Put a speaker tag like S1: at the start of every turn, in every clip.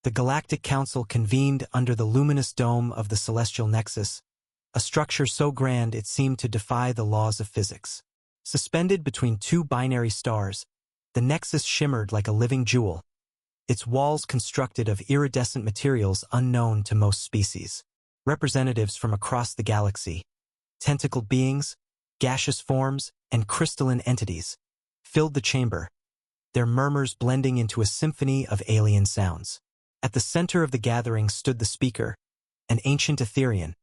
S1: The Galactic Council convened under the luminous dome of the Celestial Nexus, a structure so grand it seemed to defy the laws of physics. Suspended between two binary stars, the Nexus shimmered like a living jewel, its walls constructed of iridescent materials unknown to most species. Representatives from across the galaxy, tentacled beings, gaseous forms, and crystalline entities, filled the chamber, their murmurs blending into a symphony of alien sounds. At the center of the gathering stood the speaker, an ancient Etherean,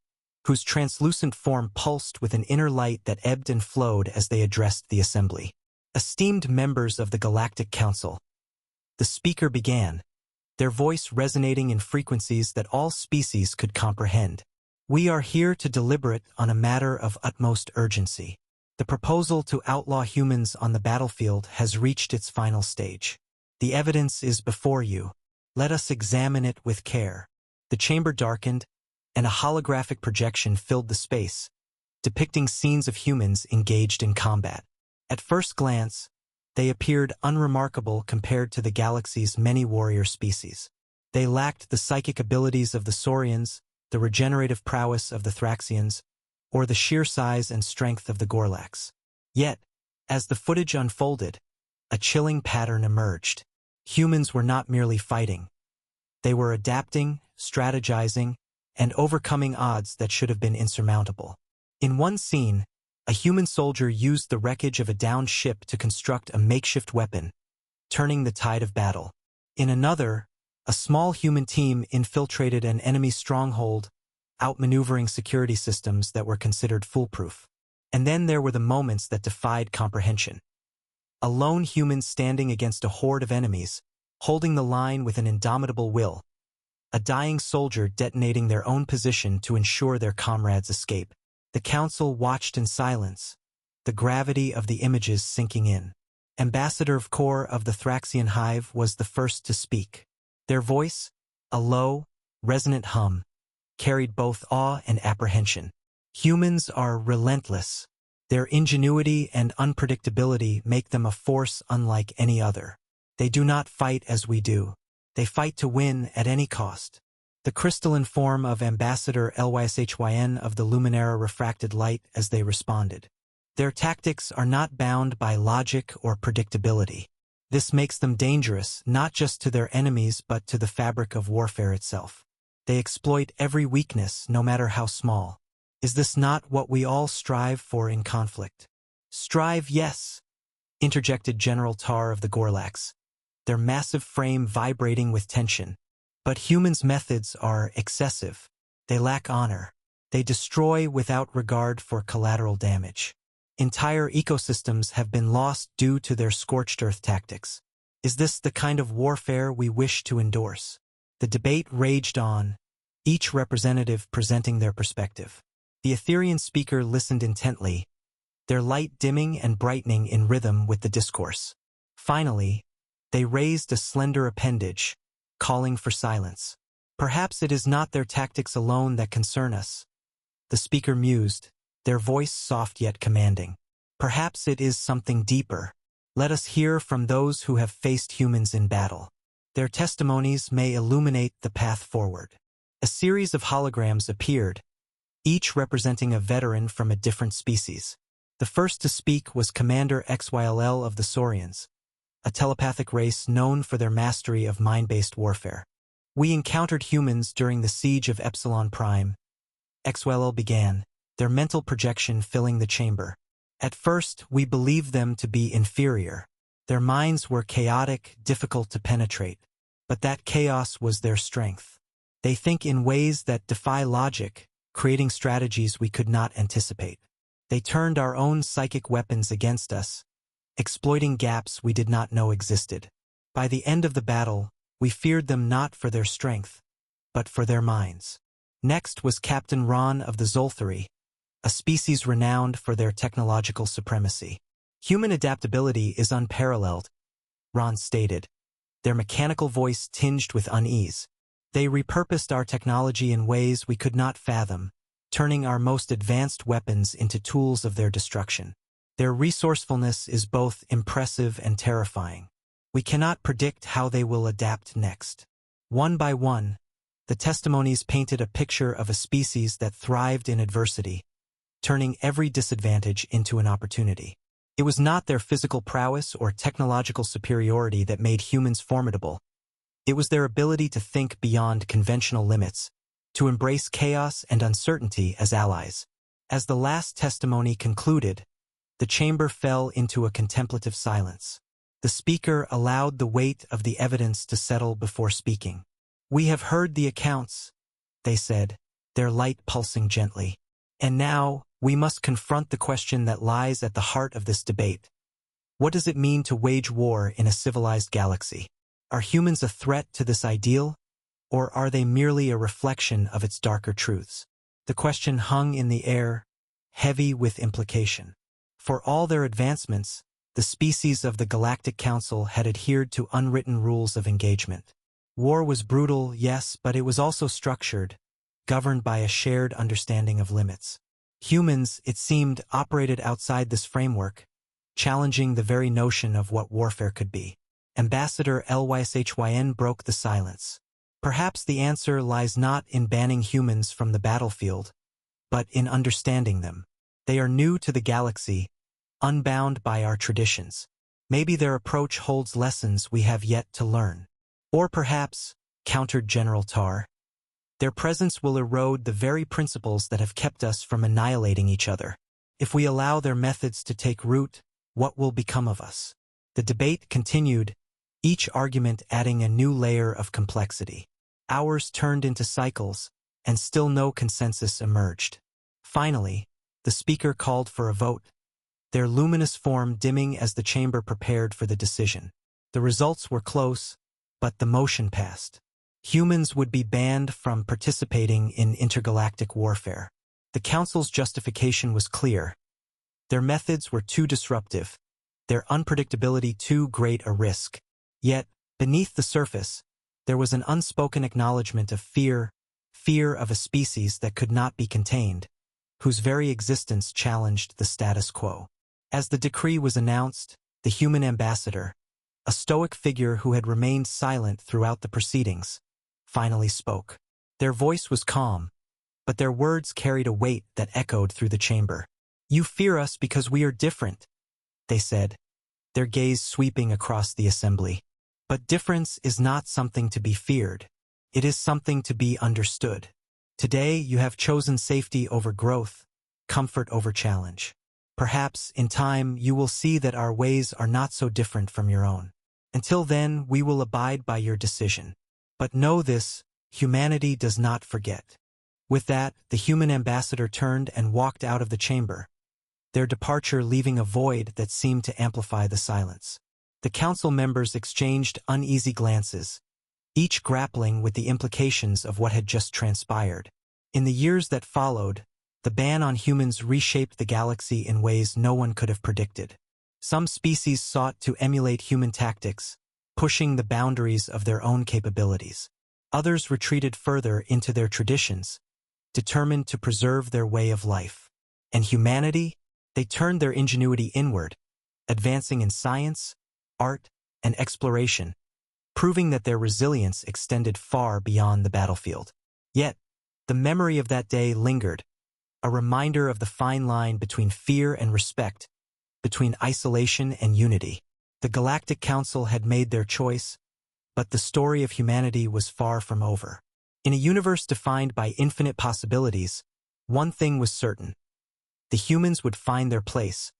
S1: whose translucent form pulsed with an inner light that ebbed and flowed as they addressed the assembly. Esteemed members of the Galactic Council, the speaker began, their voice resonating in frequencies that all species could comprehend. We are here to deliberate on a matter of utmost urgency. The proposal to outlaw humans on the battlefield has reached its final stage. The evidence is before you. Let us examine it with care. The chamber darkened, and a holographic projection filled the space, depicting scenes of humans engaged in combat. At first glance, they appeared unremarkable compared to the galaxy's many warrior species. They lacked the psychic abilities of the Saurians, the regenerative prowess of the Thraxians, or the sheer size and strength of the Gorlax. Yet, as the footage unfolded, a chilling pattern emerged. Humans were not merely fighting. They were adapting, strategizing, and overcoming odds that should have been insurmountable. In one scene, a human soldier used the wreckage of a downed ship to construct a makeshift weapon, turning the tide of battle. In another, a small human team infiltrated an enemy stronghold, outmaneuvering security systems that were considered foolproof. And then there were the moments that defied comprehension. A lone human standing against a horde of enemies, holding the line with an indomitable will. A dying soldier detonating their own position to ensure their comrades' escape. The council watched in silence, the gravity of the images sinking in. Ambassador of Core of the Thraxian Hive was the first to speak. Their voice, a low, resonant hum, carried both awe and apprehension. Humans are relentless. Their ingenuity and unpredictability make them a force unlike any other. They do not fight as we do. They fight to win at any cost. The crystalline form of Ambassador HFY of the Luminera refracted light as they responded. Their tactics are not bound by logic or predictability. This makes them dangerous not just to their enemies but to the fabric of warfare itself. They exploit every weakness, no matter how small. Is this not what we all strive for in conflict? Strive, yes, interjected General Tar of the Gorlax, their massive frame vibrating with tension. But humans' methods are excessive. They lack honor. They destroy without regard for collateral damage. Entire ecosystems have been lost due to their scorched earth tactics. Is this the kind of warfare we wish to endorse? The debate raged on, each representative presenting their perspective. The Etherean speaker listened intently, their light dimming and brightening in rhythm with the discourse. Finally, they raised a slender appendage, calling for silence. Perhaps it is not their tactics alone that concern us. The speaker mused, their voice soft yet commanding. Perhaps it is something deeper. Let us hear from those who have faced humans in battle. Their testimonies may illuminate the path forward. A series of holograms appeared, each representing a veteran from a different species. The first to speak was Commander XYLL of the Saurians, a telepathic race known for their mastery of mind-based warfare. We encountered humans during the siege of Epsilon Prime. XYLL began, their mental projection filling the chamber. At first, we believed them to be inferior. Their minds were chaotic, difficult to penetrate. But that chaos was their strength. They think in ways that defy logic, creating strategies we could not anticipate. They turned our own psychic weapons against us, exploiting gaps we did not know existed. By the end of the battle, we feared them not for their strength, but for their minds. Next was Captain Ron of the Zolthari, a species renowned for their technological supremacy. Human adaptability is unparalleled, Ron stated, their mechanical voice tinged with unease. They repurposed our technology in ways we could not fathom, turning our most advanced weapons into tools of their destruction. Their resourcefulness is both impressive and terrifying. We cannot predict how they will adapt next. One by one, the testimonies painted a picture of a species that thrived in adversity, turning every disadvantage into an opportunity. It was not their physical prowess or technological superiority that made humans formidable. It was their ability to think beyond conventional limits, to embrace chaos and uncertainty as allies. As the last testimony concluded, the chamber fell into a contemplative silence. The speaker allowed the weight of the evidence to settle before speaking. "We have heard the accounts," they said, their light pulsing gently. "And now, we must confront the question that lies at the heart of this debate. What does it mean to wage war in a civilized galaxy? Are humans a threat to this ideal, or are they merely a reflection of its darker truths?" The question hung in the air, heavy with implication. For all their advancements, the species of the Galactic Council had adhered to unwritten rules of engagement. War was brutal, yes, but it was also structured, governed by a shared understanding of limits. Humans, it seemed, operated outside this framework, challenging the very notion of what warfare could be. Ambassador LYSHYN broke the silence. "Perhaps the answer lies not in banning humans from the battlefield, but in understanding them. They are new to the galaxy, unbound by our traditions. Maybe their approach holds lessons we have yet to learn. Or perhaps," countered General Tar, "their presence will erode the very principles that have kept us from annihilating each other. If we allow their methods to take root, what will become of us?" The debate continued, each argument adding a new layer of complexity. Hours turned into cycles, and still no consensus emerged. Finally, the speaker called for a vote, their luminous form dimming as the chamber prepared for the decision. The results were close, but the motion passed. Humans would be banned from participating in intergalactic warfare. The Council's justification was clear. Their methods were too disruptive, their unpredictability too great a risk. Yet, beneath the surface, there was an unspoken acknowledgement of fear of a species that could not be contained, whose very existence challenged the status quo. As the decree was announced, the human ambassador, a stoic figure who had remained silent throughout the proceedings, finally spoke. Their voice was calm, but their words carried a weight that echoed through the chamber. "You fear us because we are different," they said, their gaze sweeping across the assembly. "But difference is not something to be feared. It is something to be understood. Today you have chosen safety over growth, comfort over challenge. Perhaps, in time, you will see that our ways are not so different from your own. Until then, we will abide by your decision. But know this, humanity does not forget." With that, the human ambassador turned and walked out of the chamber, their departure leaving a void that seemed to amplify the silence. The council members exchanged uneasy glances, each grappling with the implications of what had just transpired. In the years that followed, the ban on humans reshaped the galaxy in ways no one could have predicted. Some species sought to emulate human tactics, pushing the boundaries of their own capabilities. Others retreated further into their traditions, determined to preserve their way of life. And humanity? They turned their ingenuity inward, advancing in science, art, and exploration, proving that their resilience extended far beyond the battlefield. Yet, the memory of that day lingered, a reminder of the fine line between fear and respect, between isolation and unity. The Galactic Council had made their choice, but the story of humanity was far from over. In a universe defined by infinite possibilities, one thing was certain. The humans would find their place,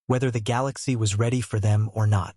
S1: whether the galaxy was ready for them or not.